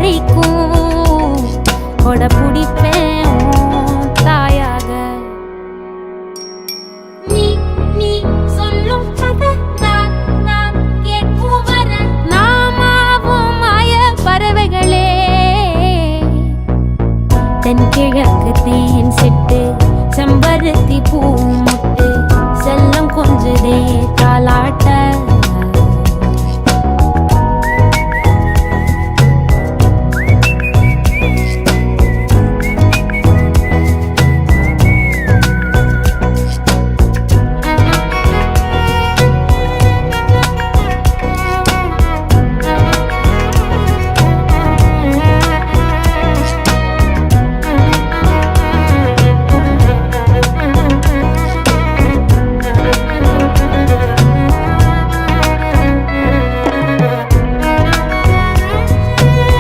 வரைக்கும் கொட பிடிப்பேன் தாயாக. நீ நீ சொல்லும் கதை நான் நான் கேட்கும் வர நாமாவும் மாய பறவைகளே. தென்கிழக்கு தேன் சிட்டு